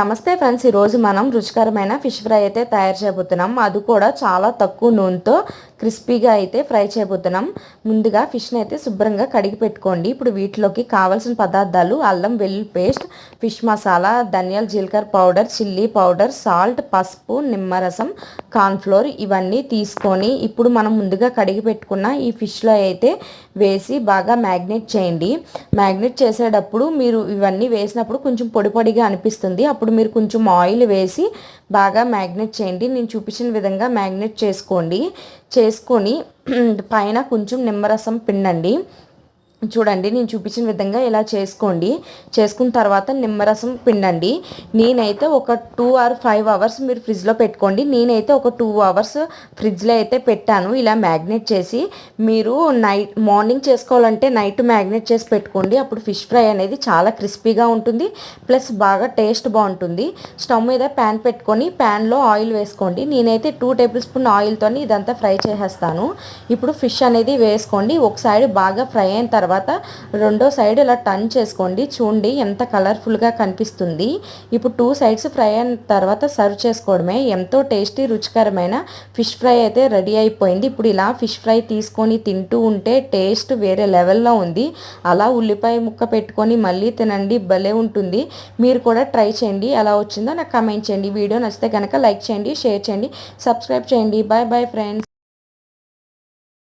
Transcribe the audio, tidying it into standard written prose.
నమస్తే ఫ్రెండ్స్, ఈరోజు మనం రుచికరమైన ఫిష్ ఫ్రై అయితే తయారు చేయబోతున్నాం. అది కూడా చాలా తక్కువ నూనెతో క్రిస్పీగా అయితే ఫ్రై చేయబోతున్నాం. ముందుగా ఫిష్ని అయితే శుభ్రంగా కడిగి పెట్టుకోండి. ఇప్పుడు వీటిలోకి కావాల్సిన పదార్థాలు: అల్లం వెల్లుల్లి పేస్ట్, ఫిష్ మసాలా, ధనియాల జీలకర్ర పౌడర్, చిల్లీ పౌడర్, సాల్ట్, పసుపు, నిమ్మరసం, కార్న్ఫ్లోర్ ఇవన్నీ తీసుకొని ఇప్పుడు మనం ముందుగా కడిగి పెట్టుకున్న ఈ ఫిష్లో అయితే వేసి బాగా మ్యాగ్నేట్ చేయండి. మ్యాగ్నేట్ చేసేటప్పుడు మీరు ఇవన్నీ వేసినప్పుడు కొంచెం పొడి పొడిగా అనిపిస్తుంది. అప్పుడు మీరు కొంచెం ఆయిల్ వేసి బాగా మ్యాగ్నేట్ చేయండి. నేను చూపించిన విధంగా మ్యాగ్నేట్ చేసుకొని పైన కొంచెం నిమ్మరసం పిండండి. చూడండి, నేను చూపించిన విధంగా ఇలా చేసుకున్న తర్వాత నిమ్మరసం పిండండి. నేనైతే ఒక 2 or 5 hours మీరు ఫ్రిడ్జ్లో పెట్టుకోండి. నేనైతే ఒక 2 hours ఫ్రిడ్జ్లో అయితే పెట్టాను. ఇలా మ్యాగ్నేట్ చేసి మీరు మార్నింగ్ చేసుకోవాలంటే నైట్ మ్యాగ్నేట్ చేసి పెట్టుకోండి. అప్పుడు ఫిష్ ఫ్రై అనేది చాలా క్రిస్పీగా ఉంటుంది, ప్లస్ బాగా టేస్ట్ బాగుంటుంది. స్టవ్ మీద ప్యాన్ పెట్టుకొని ప్యాన్లో ఆయిల్ వేసుకోండి. నేనైతే 2 tablespoon ఆయిల్తో ఇదంతా ఫ్రై చేసేస్తాను. ఇప్పుడు ఫిష్ అనేది వేసుకోండి. ఒక సైడ్ బాగా ఫ్రై అయిన తర్వాత రెండో సైడ్ ఇలా టర్న్ చేసుకోండి. చూడండి ఎంత కలర్ఫుల్గా కనిపిస్తుంది. ఇప్పుడు 2 sides ఫ్రై అయిన తర్వాత సర్వ్ చేసుకోవడమే. ఎంతో టేస్టీ రుచికరమైన ఫిష్ ఫ్రై అయితే రెడీ అయిపోయింది. ఇప్పుడు ఇలా ఫిష్ ఫ్రై తీసుకొని తింటూ ఉంటే టేస్ట్ వేరే లెవెల్లో ఉంది. అలా ఉల్లిపాయ ముక్క పెట్టుకొని మళ్ళీ తినండి, భలే ఉంటుంది. మీరు కూడా ట్రై చేయండి. ఎలా వచ్చిందో నాకు కామెంట్ చేయండి. వీడియో నచ్చితే కనుక లైక్ చేయండి, షేర్ చేయండి, సబ్స్క్రైబ్ చేయండి. Bye bye friends.